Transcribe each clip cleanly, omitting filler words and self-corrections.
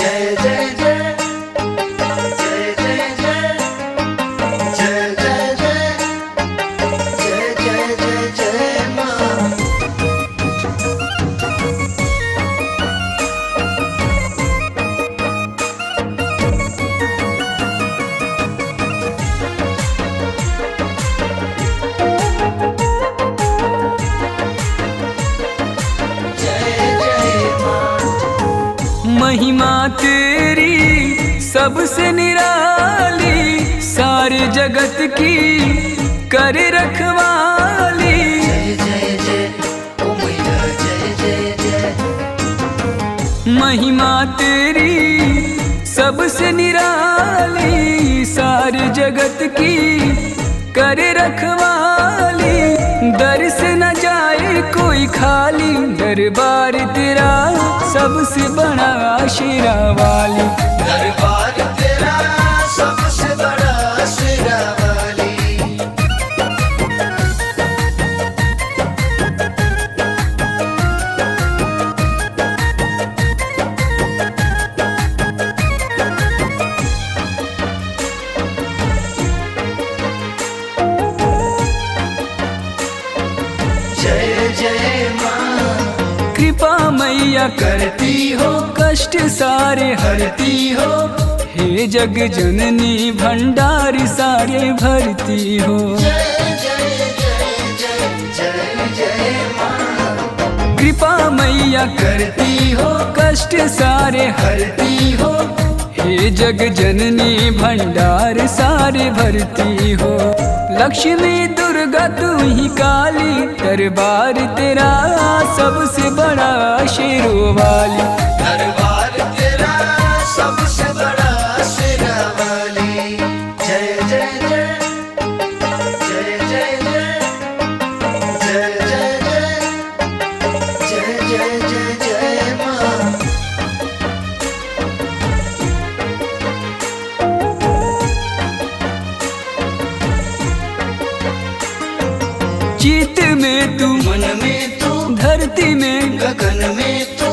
जय जय जय जय जय जय जय जय जय जय जय जय माँ। महिमा तेरी सबसे निराली, सारे जगत की कर रखवाली। जय जय जय ओ मैया जय जय जय। महिमा तेरी सबसे निराली, सारे जगत की कर रखवाली। दर से न जाए कोई खाली, दरबार तेरा सबसे बड़ा शेरा वाली। दरबार तेरा सबसे बड़ा शेरा वाली। जय जय माँ। कृपा मैया करती हो कष्ट सारे हरती हो। हे जग जननी भंडार सारे भरती हो। जय जय जय जय जय जय माँ। कृपा मैया करती हो कष्ट सारे हरती हो। हे जग जननी भंडार सारे भरती हो। लक्ष्मी दुर्गा तू ही काली, दरबार तेरा सबसे बड़ा शेरों वाली। दरबार तेरा सबसे बड़ा शेरा वाली। जय जय जय जय जय जय जय जय जय जय जय जय माँ। चित में तू, मन में तू, धरती में, गगन में तू।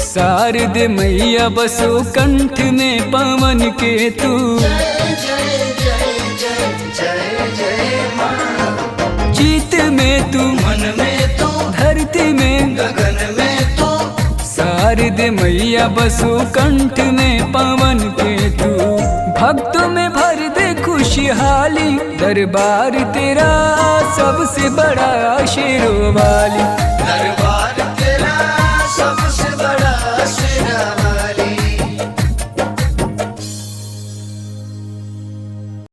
शारद मैया बसो कंठ में पवन के तू। जय जय जय जय जय जय माँ। चित में तू, मन में तू, धरती में, गगन में तू। शारद मैया बसो कंठ में पवन के तू। भक्तों में भर दे खुशहाली, दरबार तेरा सबसे बड़ा शेरों वाली। दरबार तेरा सबसे